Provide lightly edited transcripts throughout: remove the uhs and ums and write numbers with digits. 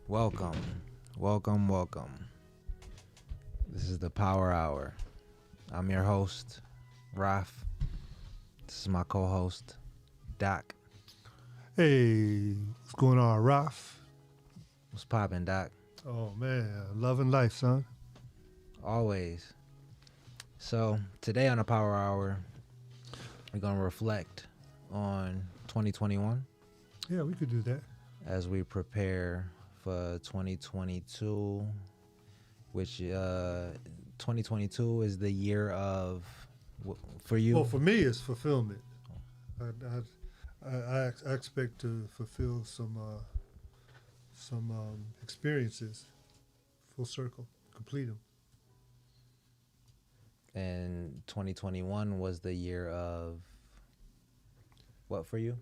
Welcome, welcome, welcome. This is the Power Hour. I'm your host, Raf. This is my co-host, Doc. Hey, what's going on, Raf? What's poppin', Doc? Oh man, loving life, son. Always. So today on the Power Hour, we're gonna reflect on 2021 Yeah, we could do that. as we prepare for 2022, which 2022 is the year of for you. Well, for me, it's fulfillment. I expect to fulfill some experiences, full circle, complete them. And 2021 was the year of what for you?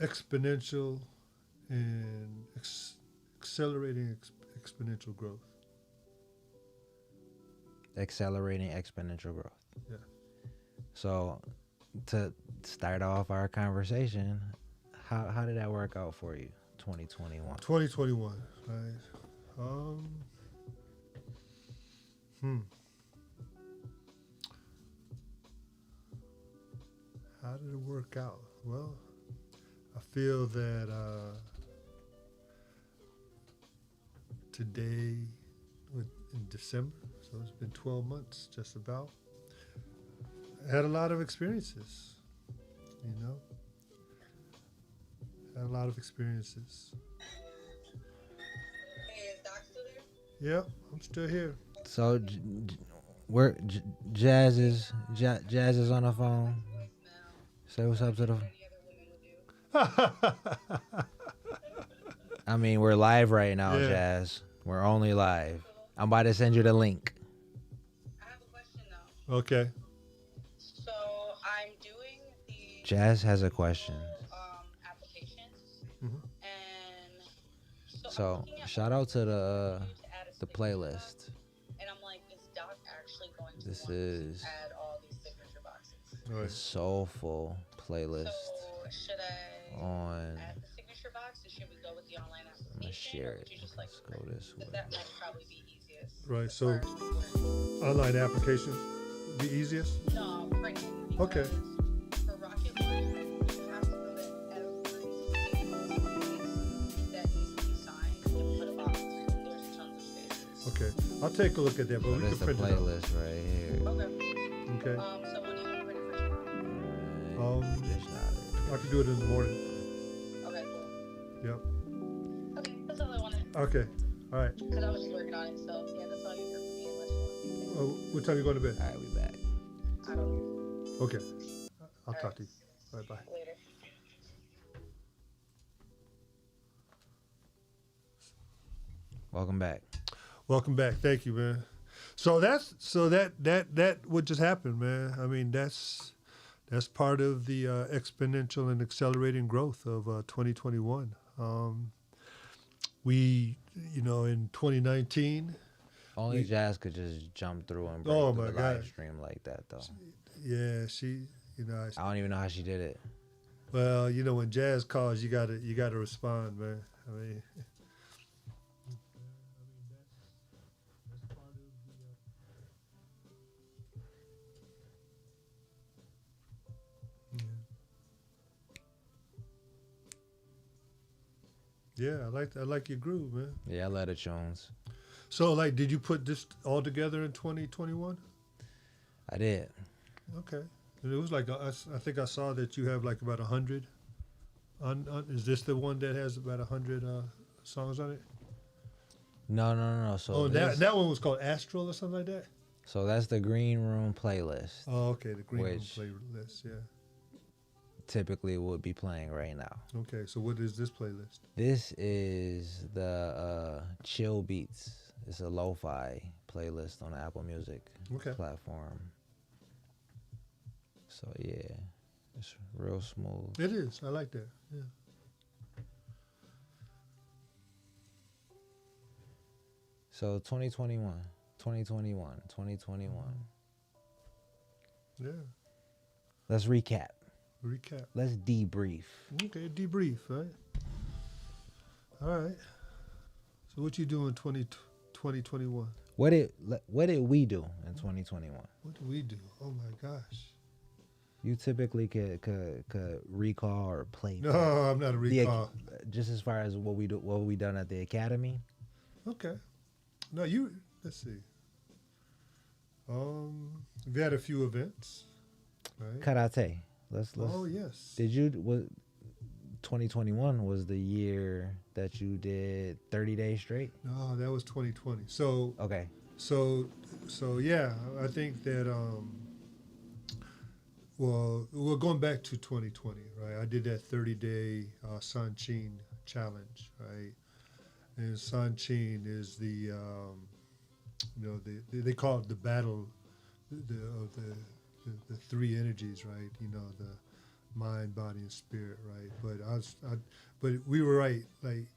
Exponential and accelerating exponential growth. Accelerating exponential growth. Yeah. So to start off our conversation, how did that work out for you? 2021. 2021, right? How did it work out? Well, I feel that today, in December, so it's been 12 months, just about. I had a lot of experiences, you know. Had a lot of experiences. Hey, is Doc still there? Yep, I'm still here. So we're Jazz is on the phone. Say what's up to the. I mean, we're live right now, Yeah. Jazz. We're only live. I'm about to send you the link. I have a question though. Okay. So I'm doing the Jazz has a question. applications, Mhm. and I'm So looking at shout out to the to add a the signature playlist. box, and I'm like, is Doc actually going to This want is to add all these signature boxes? All the right. soulful playlist So should I on. add the signature box, or should we go with the online I'm application? gonna share or it. would you just like Let's go this way. because that might probably be easiest. Right, as so- far as- Online applications, the easiest. No, printing. Okay. Because for Rocket Lawyer, you have to go to every single space that needs to be signed and put a box. And there's tons of spaces. Okay, I'll take a look at that, but So we that's can the print it out. playlist right here. Okay. Okay. So when do you want to print it for tomorrow? It's not I can do it in the morning. Okay, cool. Yep. Okay, that's all I wanted. Okay. All right. Because I was just working on it, so yeah, that's all you hear from me unless you want to Oh, what time you going to bed? All right, we back. I don't know. Okay. I'll talk to you. All right, bye. Later. Welcome back. Welcome back. Thank you, man. So that what just happened, man. I mean, that's part of the exponential and accelerating growth of 2021. We, in 2019, Only Jazz could just jump through and break Oh, through my the God. live stream like that, though. yeah, she, I don't even know how she did it. well, when Jazz calls, you gotta respond, man. I mean. Yeah, I like your groove, man. Yeah, I love the tunes. So, like, did you put this all together in 2021? I did. Okay. And it was like, I think I saw that you have like about 100. Is this the one that has about 100 songs on it? No. So Oh, this, that one was called Astral or something like that? so that's the Green Room playlist. Oh, okay, the Green Room Which- playlist, yeah. Typically would be playing right now. Okay, so what is this playlist? This is the chill beats. It's a lo-fi playlist on the Apple Music Okay. platform. So yeah, it's real smooth. It is. I like that, yeah. So 2021. Yeah. Let's recap. Recap. Let's debrief. Okay, debrief, right? All right. So what you do in 2021? What did we do in 2021? What do we do? Oh my gosh. You typically could recall or play. No, I'm not a recall. Just as far as what we done at the academy. Okay. No, let's see. We've had a few events, right? Karate. Let's. Oh yes. Did you? 2021 was the year that you did 30 days straight. No, that was 2020. So okay. So yeah, I think that well, we're going back to 2020, right? I did that 30-day Sanchin challenge, right? And Sanchin is the they call it the battle of the three energies, right? The mind, body, and spirit, right? But we were right. Like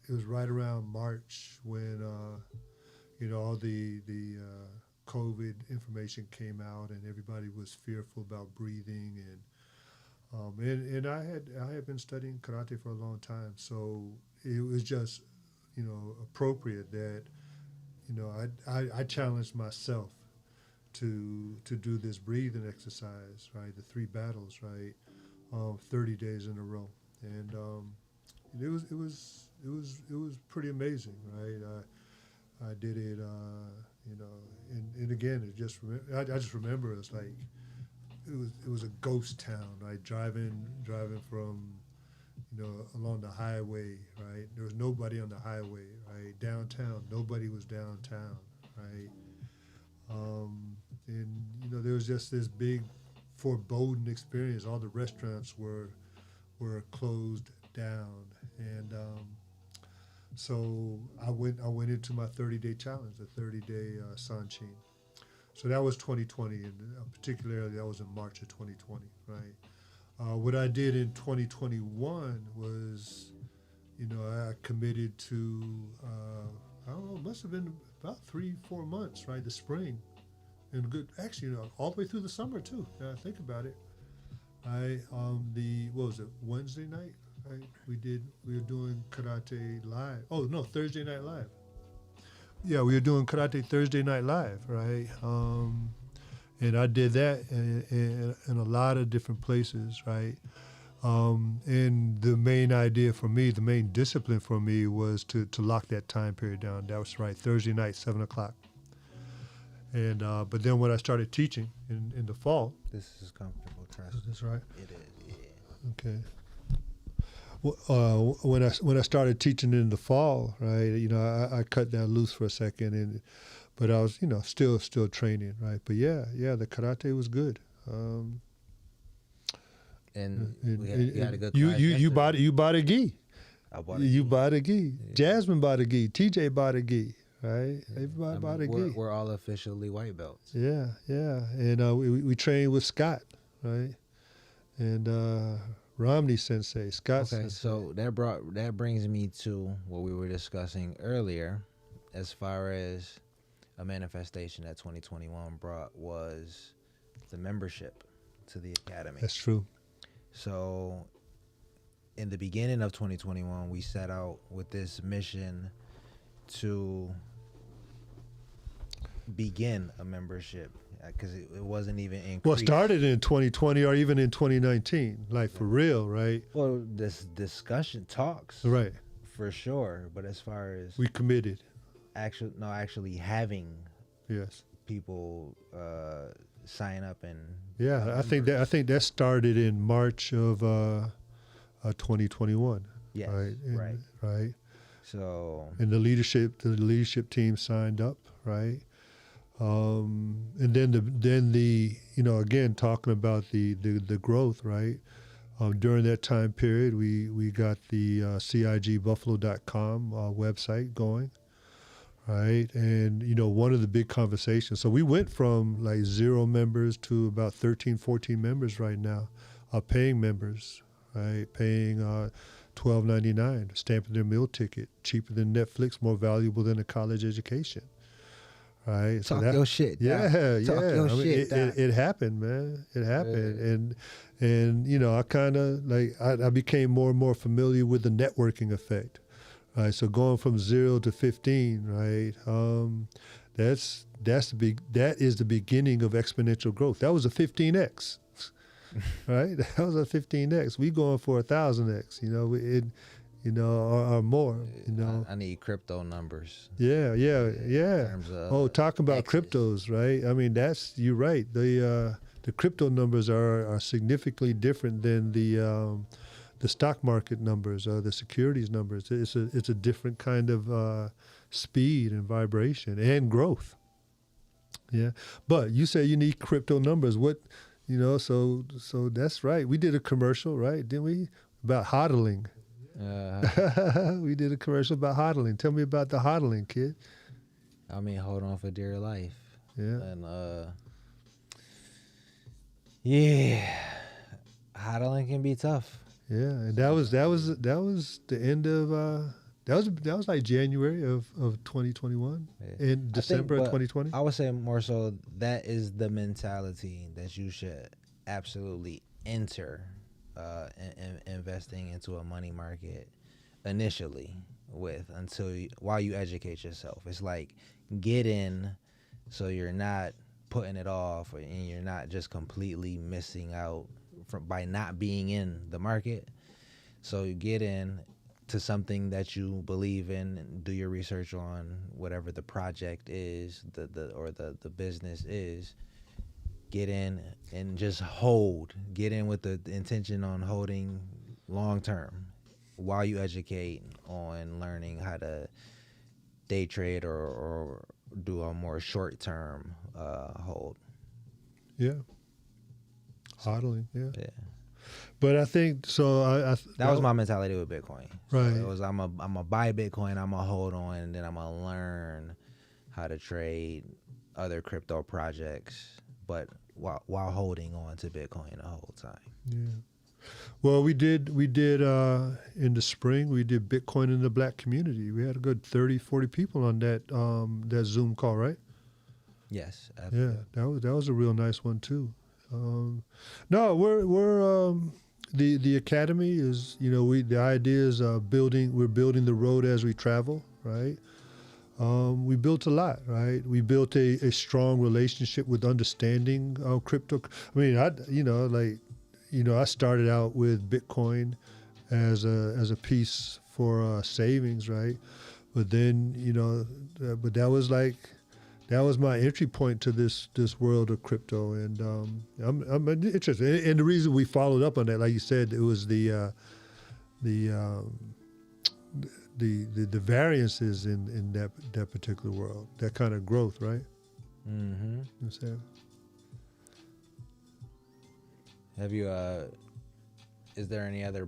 it was right around March when all the COVID information came out and everybody was fearful about breathing and I had been studying karate for a long time, so it was just appropriate that I challenged myself to do this breathing exercise, right? The three battles, right? 30 days in a row, and it was pretty amazing, right? I did it, and again, I just remember it was like it was a ghost town, right? Driving from along the highway, right? There was nobody on the highway, right? Downtown, nobody was downtown, right? And there was just this big foreboding experience. All the restaurants were closed down, and so I went into my 30-day challenge, the 30-day Sanchin. So that was 2020, and particularly that was in March of 2020, right? What I did in 2021 was, I committed to, I don't know, it must have been about 3-4 months, right? The spring, and actually, all the way through the summer too. Now I think about it. What was it, Wednesday night? Right? We were doing karate live. Oh no, Thursday Night Live. Yeah, we were doing karate Thursday Night Live, right? And I did that in a lot of different places, right? And the main idea for me, the main discipline for me was to lock that time period down. That was right, Thursday night, 7:00. And but then when I started teaching in the fall. This is comfortable, trust. Is this right? It is, yeah. Okay. When I started teaching in the fall, right? I cut that loose for a second, but I was still training, right? But yeah, the karate was good. And you had a good class you bought a gi. I bought a you gi. bought a gi. Yeah. Jasmine bought a gi. TJ bought a gi. Right? Everybody bought a gi. We're all officially white belts. Yeah. And we trained with Scott, right? And Romney Sensei, Scott Sensei. So that brings me to what we were discussing earlier, as far as a manifestation that 2021 brought was the membership to the academy. That's true. So in the beginning of 2021, we set out with this mission to begin a membership, because it wasn't even increased. Well, it started in 2020 or even in 2019, like for real, right? Well, this discussion talks, right, for sure. But as far as we committed, actually having people sign up and I think that started in March of 2021. Yes, right. So and the leadership team signed up, right? And then the again talking about the growth, right? During that time period, we got the CIGbuffalo.com website going, right? And one of the big conversations. So we went from like 0 members to about 13, 14 members right now, paying members, right? Paying $12.99, stamping their meal ticket, cheaper than Netflix, more valuable than a college education. Right. Talk your shit. Yeah. Talk your shit. It happened, man. It happened, and I kind of I became more and more familiar with the networking effect, right? So going from 0 to 15, right? That is the beginning of exponential growth. That was a 15x, right? That was a 15x. We going for 1,000x, or more, I need crypto numbers. Yeah. In terms of Talk about X's. cryptos, right? I mean, you're right. The crypto numbers are significantly different than the stock market numbers or the securities numbers. It's a different kind of speed and vibration and growth. Yeah, but you say you need crypto numbers. So that's right. We did a commercial, right? Didn't we? About hodling. We did a commercial about hodling. Tell me about the hodling, kid. Hold on for dear life. Yeah. And hodling can be tough. Yeah, and that was the end of that was like January of 2021 in December of 2020. I would say more so that is the mentality that you should absolutely enter investing into a money market initially with while you educate yourself. It's like get in so you're not putting it off and you're not just completely missing out by not being in the market. So you get in to something that you believe in and do your research on whatever the project is, the business is. Get in and just hold. Get in with the intention on holding long term while you educate on learning how to day trade or do a more short term hold. Yeah. Hodling, yeah. Yeah. But I think so. That was my mentality with Bitcoin. Right. So it was I'm a buy Bitcoin, I'm a hold on, and then I'm gonna learn how to trade other crypto projects, but while holding on to Bitcoin the whole time. Yeah. Well, we did in the spring, we did Bitcoin in the Black community. We had a good 30, 40 people on that Zoom call, right? Yes, absolutely. Yeah, that was a real nice one too. No, we're the academy is, the idea is we're building the road as we travel, right? We built a lot, right? We built a strong relationship with understanding crypto. I mean, I started out with Bitcoin as a piece for savings, right? But then, but that was my entry point to this world of crypto, and I'm interested. And the reason we followed up on that, like you said, it was the variances in that particular world, that kind of growth, right? Mm-hmm. You understand? Have you? Is there any other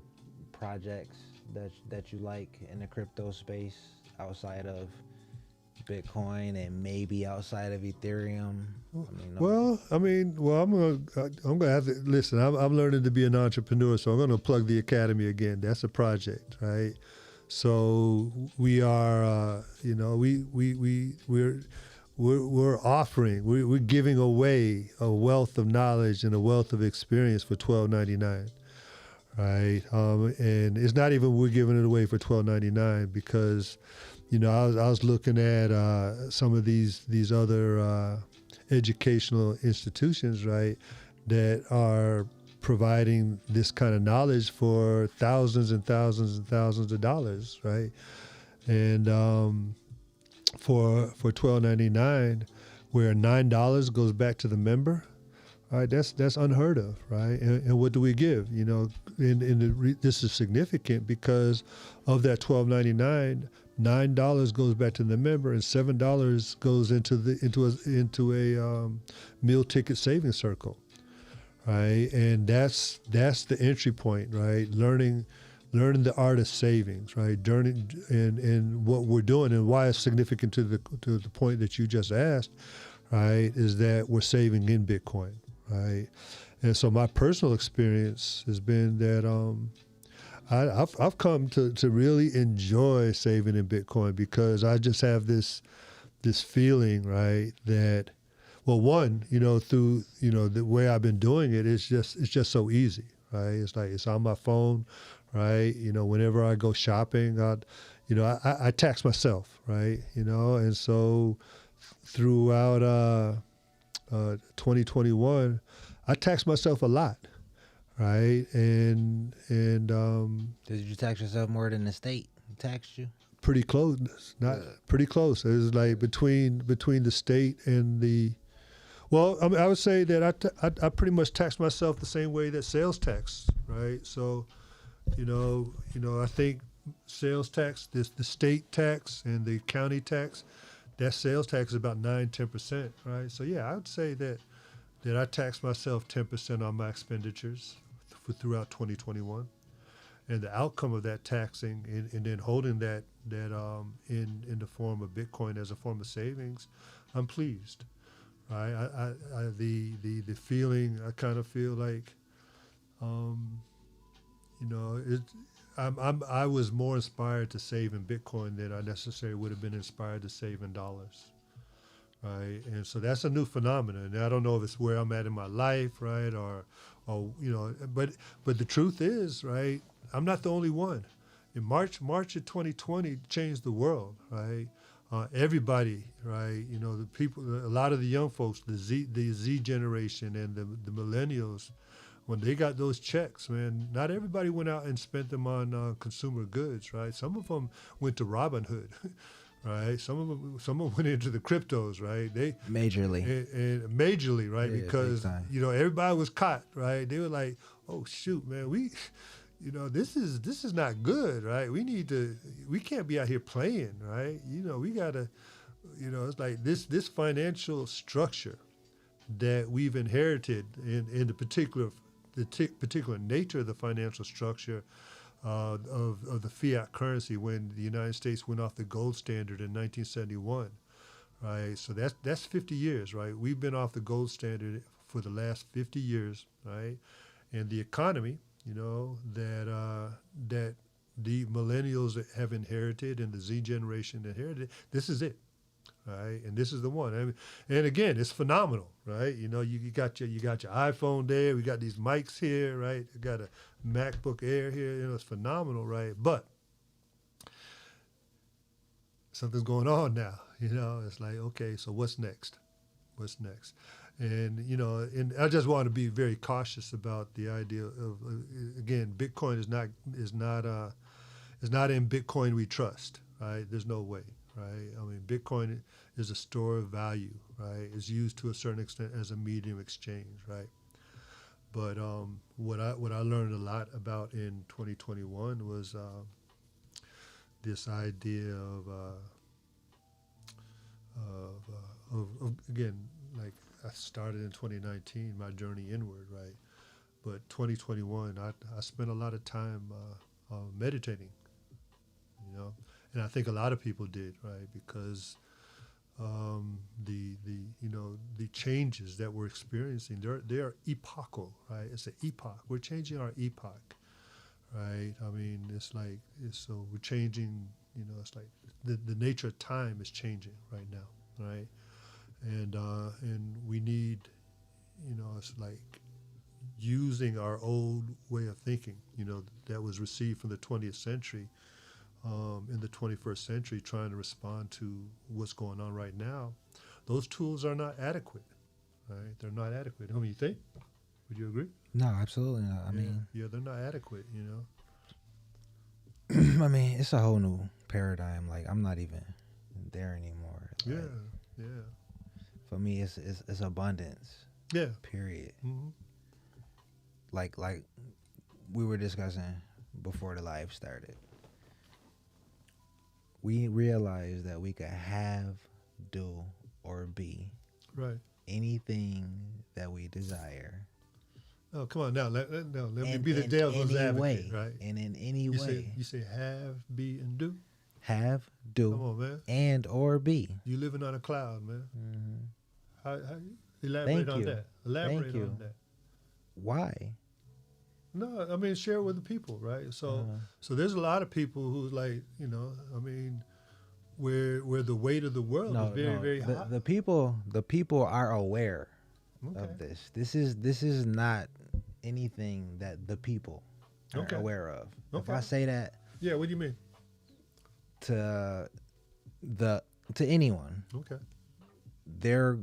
projects that you like in the crypto space outside of Bitcoin and maybe outside of Ethereum? I'm gonna have to listen. I'm learning to be an entrepreneur, so I'm gonna plug the academy again. That's a project, right? So we are, we're offering, we're giving away a wealth of knowledge and a wealth of experience for $12.99, right? And it's not even we're giving it away for $12.99 because, I was looking at some of these other educational institutions, right, that are providing this kind of knowledge for thousands and thousands and thousands of dollars, right? And for $12.99, where $9 goes back to the member, right? That's unheard of, right? And what do we give? This is significant because of that $12.99. $9 goes back to the member, and $7 goes into a meal ticket savings circle, right? And that's the entry point, right? Learning the art of savings, right? And what we're doing and why it's significant to the point that you just asked, right, is that we're saving in Bitcoin, right? And so my personal experience has been that I've come to really enjoy saving in Bitcoin because I just have this feeling, right, that, well, one, through the way I've been doing it, it's just so easy, right? It's like it's on my phone, right? Whenever I go shopping, I tax myself, right? And so throughout 2021, I taxed myself a lot, right? And Did you tax yourself more than the state taxed you? pretty close, not pretty close. It was like between the state and the. Well, I mean, I would say that I pretty much tax myself the same way that sales tax, right? So, I think sales tax, the state tax and the county tax, that sales tax is about 9-10%, right? So yeah, I would say that I tax myself 10% on my expenditures throughout 2021, and the outcome of that taxing and then holding that in the form of Bitcoin as a form of savings, I'm pleased. Right, the feeling, I kind of feel like, I was more inspired to save in Bitcoin than I necessarily would have been inspired to save in dollars, right? And so that's a new phenomenon. And I don't know if it's where I'm at in my life, right, or but the truth is, right, I'm not the only one. In March of 2020 changed the world, right? Everybody, right? The people, a lot of the young folks, the Z generation and the millennials, when they got those checks, man, not everybody went out and spent them on consumer goods, right? Some of them went to Robinhood, right? Some of them went into the cryptos, right? They Majorly. and majorly, right? Yeah, because big time. everybody was caught, right? They were like, oh shoot, man, this is not good, right? We can't be out here playing, right? We gotta, it's like this financial structure that we've inherited in the particular nature of the financial structure of the fiat currency when the United States went off the gold standard in 1971, right? So that's 50 years, right? We've been off the gold standard for the last 50 years, right? And the economy, that the millennials have inherited and the Z generation inherited, this is it, right? And this is the one. And again, it's phenomenal, right? You got your iPhone there. We got these mics here, right? You got a MacBook Air here. It's phenomenal, right? But something's going on now. It's like, okay, so what's next? What's next? And and I just want to be very cautious about the idea of again, Bitcoin is not in Bitcoin we trust, right? There's no way, right? I mean, Bitcoin is a store of value, right? It's used to a certain extent as a medium exchange, right? But what I learned a lot about in 2021 was this idea of again, like I started in 2019, my journey inward, right? But 2021, I spent a lot of time meditating, and I think a lot of people did, right? Because the changes that we're experiencing, they are epochal, right? It's an epoch. We're changing our epoch, right? I mean, so we're changing. It's like the nature of time is changing right now, right? And we need, it's like using our old way of thinking, that was received from the 20th century, in the 21st century, trying to respond to what's going on right now. Those tools are not adequate, right? They're not adequate. I mean, you think? Would you agree? No, absolutely not. I mean, they're not adequate, I mean, it's a whole new paradigm. Like, I'm not even there anymore. Like, yeah. For me, it's abundance. Yeah. Period. Mm-hmm. Like we were discussing before the live started. We realized that we could have, do, or be right anything that we desire. Oh, come on now. Let me be the devil's advocate, right? And in any way. You say have, be, and do? Have, do, come on, man. And or be. You living on a cloud, man. Mm-hmm. How elaborate on that? Elaborate Thank you. on that. Why? No, I mean, share with the people, right? So there's a lot of people who's like, I mean, where the weight of the world is very, very high. The people are aware of this. This is not anything that the people are aware of. Okay. If I say that, yeah, what do you mean? to to anyone, Okay. they're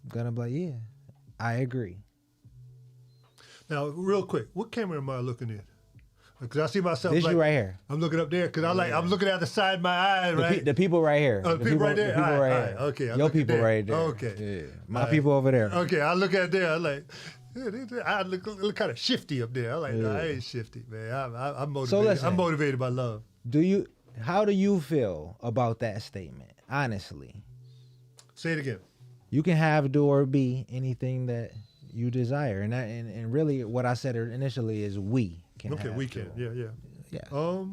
gonna be like, yeah, I agree. Now, real quick, what camera am I looking in? Because I see myself This like you right here. I'm looking up there because I'm looking at the side of my eye, right? The people right here. Oh, the people right there? The people All right, right all here. right, okay, I Your look at people there. right there. Okay. Yeah. My All right. people over there. Okay, I look at there. I'm like, yeah, I look kind of shifty up there. I'm like, no, I Yeah. ain't shifty, man. I'm motivated. So listen. I'm motivated by love. How do you feel about that statement? Honestly. Say it again. You can have, do, or be anything that you desire. And really what I said initially is we can Okay, have, we can. do. Yeah. Yeah.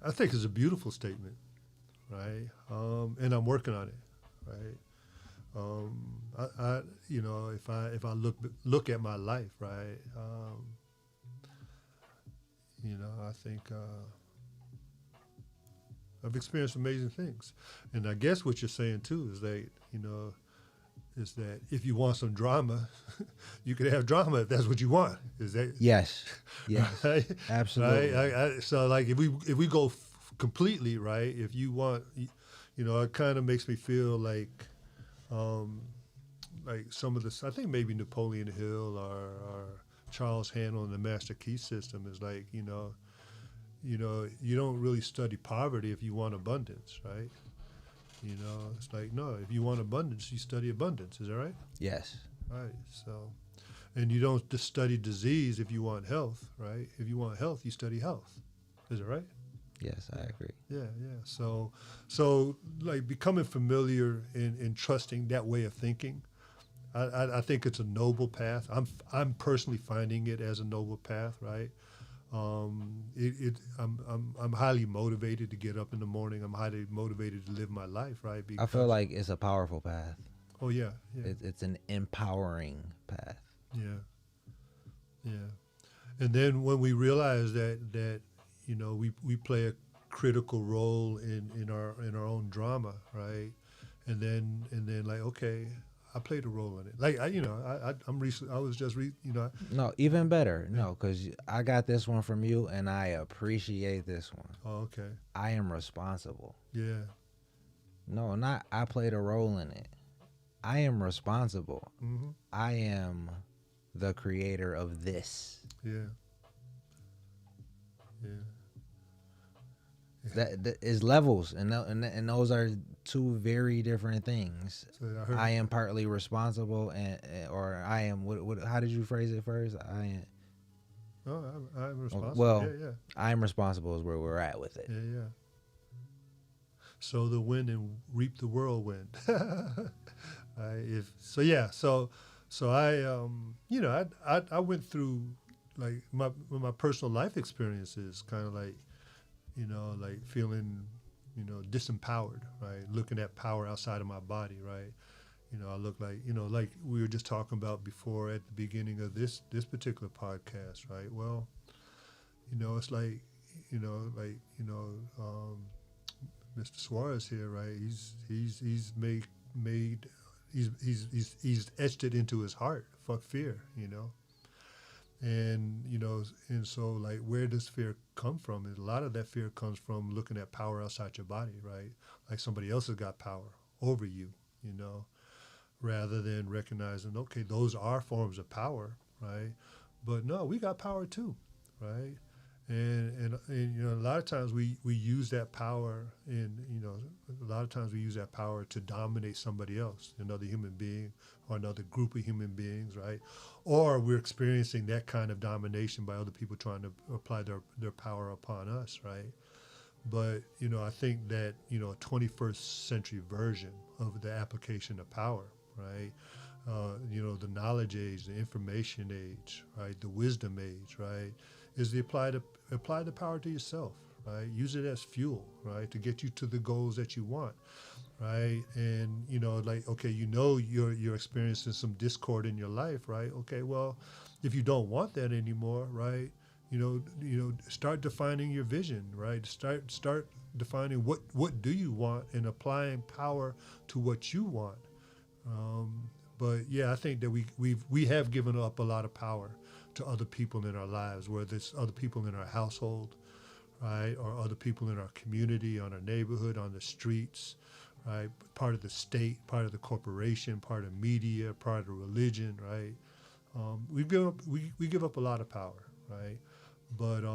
I think it's a beautiful statement, right? And I'm working on it, right? I you know, if I look at my life, right? You know, I think I've experienced amazing things, and I guess what you're saying too is that is that if you want some drama, you can have drama if that's what you want. Is that Yes. right? Absolutely. Right? So like if we go completely right, if you want, it kind of makes me feel like some of this. I think maybe Napoleon Hill or Charles Handel and the Master Key System is like you don't really study poverty if you want abundance, right? It's like, no, if you want abundance, you study abundance. Is that right? Yes. Right. So, and you don't just study disease if you want health, right? If you want health, you study health. Is that right? Yes, I agree. Yeah. So like becoming familiar and trusting that way of thinking, I think it's a noble path. I'm personally finding it as a noble path, right? I'm highly motivated to get up in the morning. I'm highly motivated to live my life, right? I feel like it's a powerful path. Oh yeah. It's an empowering path. Yeah. And then when we realize that we play a critical role in our own drama, right? And then like, okay, I played a role in it. Like I was just No, even better. No, because I got this one from you, and I appreciate this one. Oh, okay. I am responsible. Yeah. No, not I played a role in it. I am responsible. Mm-hmm. I am the creator of this. Yeah. That is levels, and those are two very different things. So I heard. I am partly responsible, or I am. What? How did you phrase it first? I am. Oh, I'm responsible. Well, yeah. I am responsible is where we're at with it. Yeah. Sow the wind and reap the whirlwind. So I went through like my personal life experiences, kind of like feeling disempowered, right? Looking at power outside of my body, right? I look like like we were just talking about before at the beginning of this particular podcast, right? Well, it's like Mr. Suarez here, right? He's etched it into his heart. Fuck fear, and so like where does fear come from? A lot of that fear comes from looking at power outside your body, right? Like somebody else has got power over you, rather than recognizing, okay, those are forms of power, right? But no, we got power too, right? And a lot of times we use that power to dominate somebody else, another human being or another group of human beings, right? Or we're experiencing that kind of domination by other people trying to apply their power upon us, right? But, I think that, a 21st century version of the application of power, right? The knowledge age, the information age, right? The wisdom age, right? Is to apply the power to yourself, right? Use it as fuel, right? To get you to the goals that you want, right? And, like, okay, you're experiencing some discord in your life, right? Okay, well, if you don't want that anymore, right? Start defining your vision, right? Start defining what do you want and applying power to what you want. But yeah, I think that we have given up a lot of power to other people in our lives, whether it's other people in our household, right, or other people in our community, on our neighborhood, on the streets, right, part of the state, part of the corporation, part of media, part of the religion, right. We give up a lot of power, right. But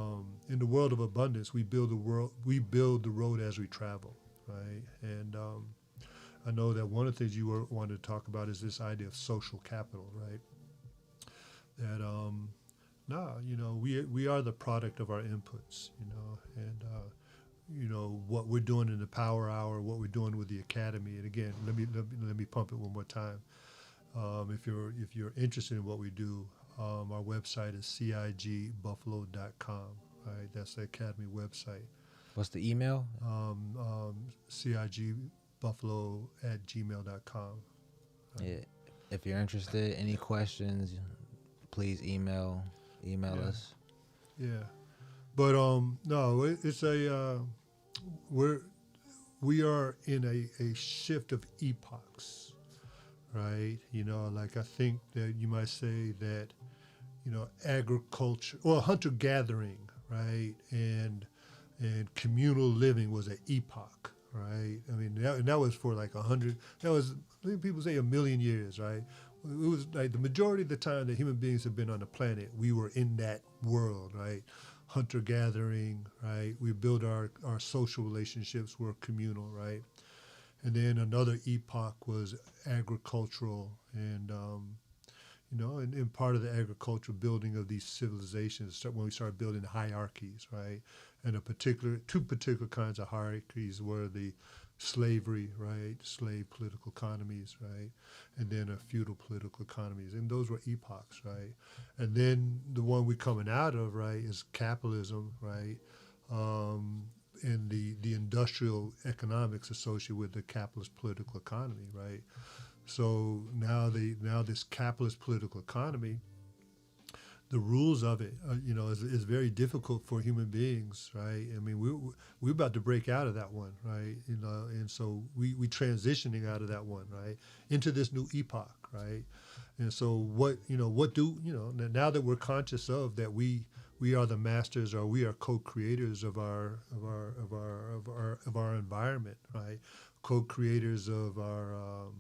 in the world of abundance, we build the road as we travel, right. And I know that one of the things you wanted to talk about is this idea of social capital, right. That we are the product of our inputs, and what we're doing in the Power Hour, what we're doing with the Academy. And again, let me pump it one more time. If you're interested in what we do, our website is cigbuffalo.com. Right, that's the Academy website. What's the email? cigbuffalo@gmail.com. Right. Yeah. If you're interested, any questions, please email us. Yeah, but no, it's we are in a shift of epochs, right? Like I think that you might say that, agriculture, well, hunter gathering, right, and communal living was an epoch, right? I mean, that was for like 100. That was, I think people say, 1,000,000 years, right? It was like the majority of the time that human beings have been on the planet, we were in that world, right? Hunter gathering, right? We built our social relationships were communal, right? And then another epoch was agricultural, and and part of the agricultural building of these civilizations when we started building hierarchies, right? And two particular kinds of hierarchies were the slavery, right? Slave political economies, right? And then a feudal political economies. And those were epochs, right? And then the one we're coming out of, right, is capitalism, right? And the industrial economics associated with the capitalist political economy, right? So now this capitalist political economy, the rules of it, is very difficult for human beings, right? I mean, we're about to break out of that one, right? And so we transitioning out of that one, right, into this new epoch, right? And so now that we're conscious of that, we are the masters, or we are co-creators of our environment, right? Co-creators of our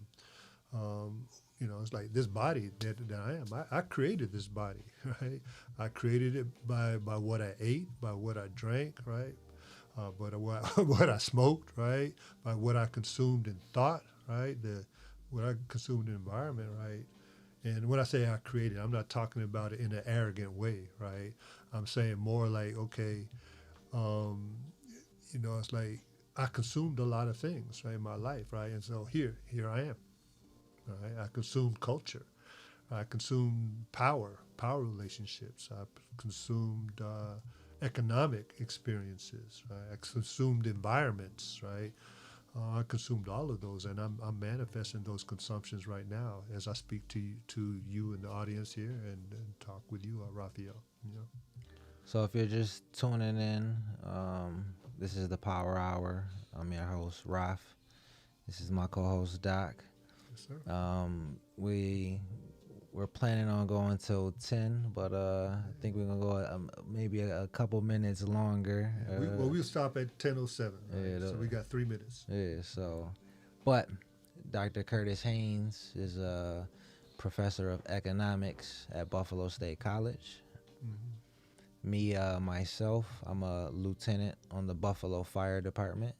it's like this body that I am. I created this body, right? I created it by what I ate, by what I drank, right? But what I smoked, right? By what I consumed and thought, right? What I consumed in the environment, right? And when I say I created, I'm not talking about it in an arrogant way, right? I'm saying more like, okay, it's like I consumed a lot of things, right, in my life, right? And so here I am. Right? I consumed culture. I consumed power relationships. I consumed economic experiences. Right? I consumed environments. Right? I consumed all of those, and I'm manifesting those consumptions right now as I speak to you in the audience here and talk with you, Raphael. So if you're just tuning in, this is the Power Hour. I'm your host, Raf. This is my co-host, Doc. Yes, sir. We're planning on going till 10, but I think we're gonna go maybe a couple minutes longer. We'll stop at 10:07. Right? Yeah, so we got 3 minutes. Yeah. So, but Dr. Curtis Haynes is a professor of economics at Buffalo State College. Mm-hmm. Me, myself, I'm a lieutenant on the Buffalo Fire Department.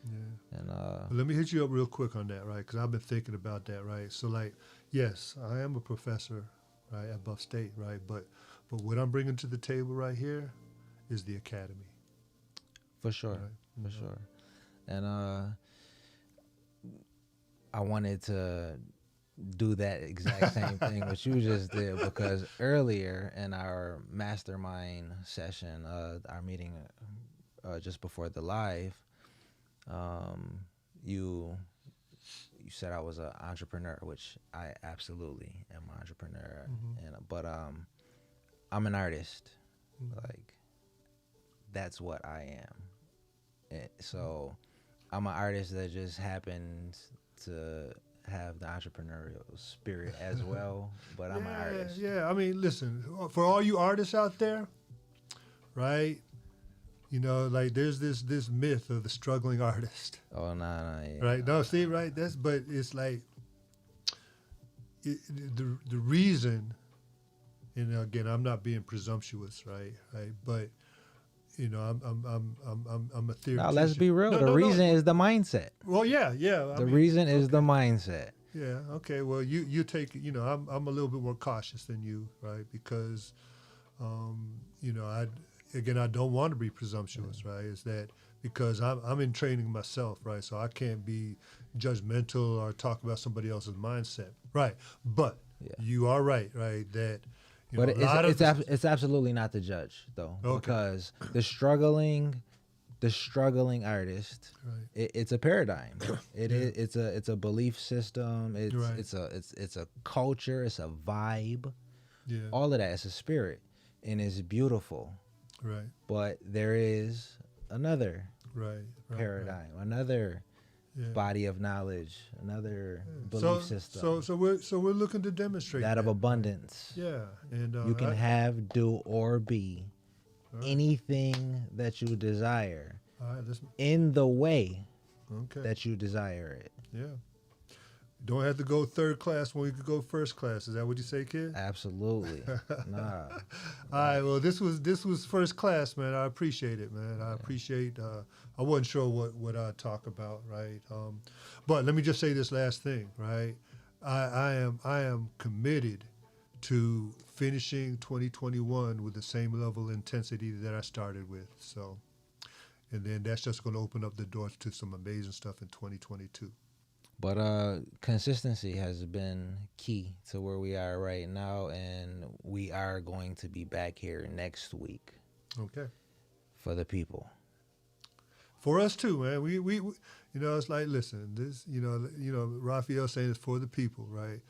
Yeah. And let me hit you up real quick on that, right? Because I've been thinking about that, right? So, like, yes, I am a professor, right, at Buff State, right? But what I'm bringing to the table right here is the academy. For sure, right? For sure. And I wanted to do that exact same thing what you just did, because earlier in our mastermind session, our meeting just before the live, you said I was an entrepreneur, which I absolutely am an entrepreneur, but I'm an artist. Like, that's what I am. So I'm an artist that just happens to have the entrepreneurial spirit as well, but I'm an artist. Yeah, I mean, listen, for all you artists out there, right? like there's this myth of the struggling artist, Oh, nah, yeah. right? No, see, right? But it's like the reason, and again, I'm not being presumptuous, right? But I'm a theoretician. Now, let's be real. No, The no, reason no. is the mindset. Well, yeah. The reason is the mindset. Yeah. Okay. Well, you take. I'm a little bit more cautious than you, right? Because, I don't want to be presumptuous, right? Is that because I'm in training myself, right? So I can't be judgmental or talk about somebody else's mindset, right? But you are right, that. But it's absolutely not to judge though, because the struggling artist, right. it's a paradigm. It's a belief system. It's a culture. It's a vibe. Yeah. All of that. It's a spirit, and it's beautiful. Right. But there is another paradigm, another body of knowledge, another belief system. So we're looking to demonstrate that of abundance. Yeah, and you can have, do, or be anything that you desire in the way that you desire it. Yeah. Don't have to go third class when we could go first class. Is that what you say, kid? Absolutely. Nah. All right. Well, this was first class, man. I appreciate it, man. I appreciate. I wasn't sure what I'd talk about, right? But let me just say this last thing, right? I am committed to finishing 2021 with the same level of intensity that I started with. So, and then that's just going to open up the doors to some amazing stuff in 2022. But consistency has been key to where we are right now, and we are going to be back here next week. Okay. For the people. For us too, man. We it's like, listen, this, Raphael saying it's for the people, right?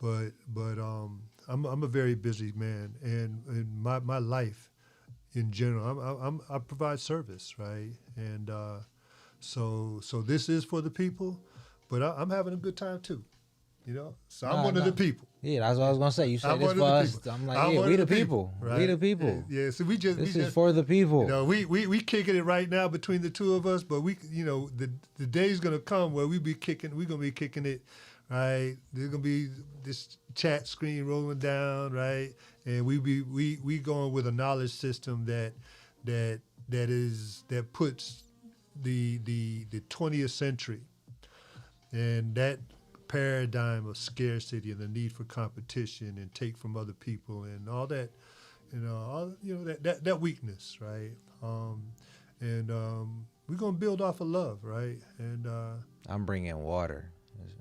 But I'm a very busy man, and my life in general, I provide service, right? And so this is for the people. But I'm having a good time too, So I'm one of the people. Yeah, that's what I was gonna say. You said this for us. I'm like, we the people. Right? We the people. Yeah. So this is for the people. We kicking it right now between the two of us. But the day's gonna come where we're gonna be kicking it, right? There's gonna be this chat screen rolling down, right? And we going with a knowledge system that puts the 20th century. And that paradigm of scarcity and the need for competition and take from other people and all that, that weakness, right? We're gonna build off of love, right? And I'm bringing water.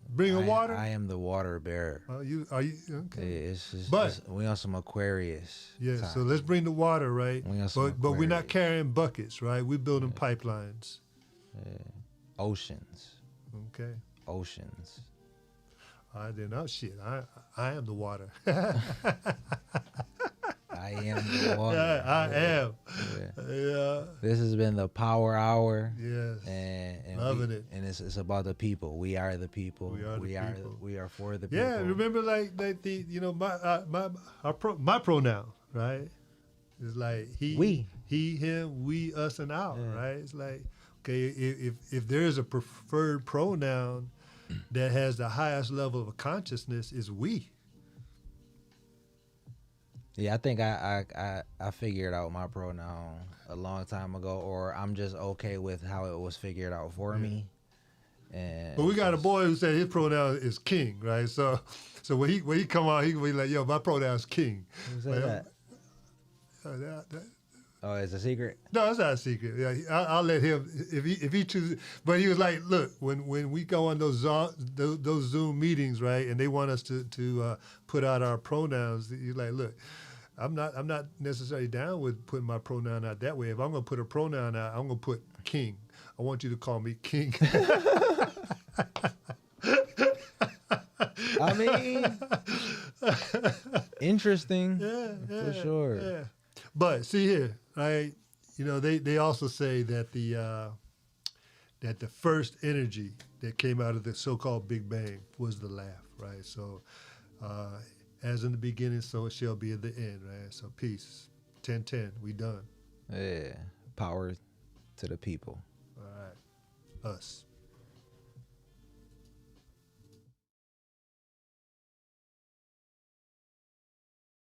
Bringing water. I am the water bearer. Are you okay? Yeah, we on some Aquarius. Yeah, time. so let's bring the water, right? But we're not carrying buckets, right? We're building pipelines. Yeah. Oceans. Okay. Oceans. All right, then. Oh, shit. I am the water. I am the water. Yeah, I am. Yeah. This has been the Power Hour. Yes. And loving it. And it's about the people. We are the people. We are for the people. Yeah, remember like the my pronoun, right? It's like he, him, we, us, and our, right? It's like, okay, if there is a preferred pronoun that has the highest level of consciousness, is we. Yeah, I think I figured out my pronoun a long time ago, or I'm just okay with how it was figured out for me. But we got a boy who said his pronoun is king, right? So when he come out, he can be like, "Yo, my pronoun is king." Who said that? Oh, it's a secret? No, it's not a secret. Yeah, I'll let him if he chooses. But he was like, "Look, when we go on those Zoom meetings, right, and they want us to put out our pronouns, he's like, look, I'm not necessarily down with putting my pronoun out that way. If I'm going to put a pronoun out, I'm going to put king. I want you to call me king." I mean, interesting. For sure. Yeah. But see here, right? They also say that the first energy that came out of the so-called Big Bang was the laugh, right? So, as in the beginning, so it shall be at the end, right? So peace. 10-10, we done. Yeah. Power to the people. All right. Us.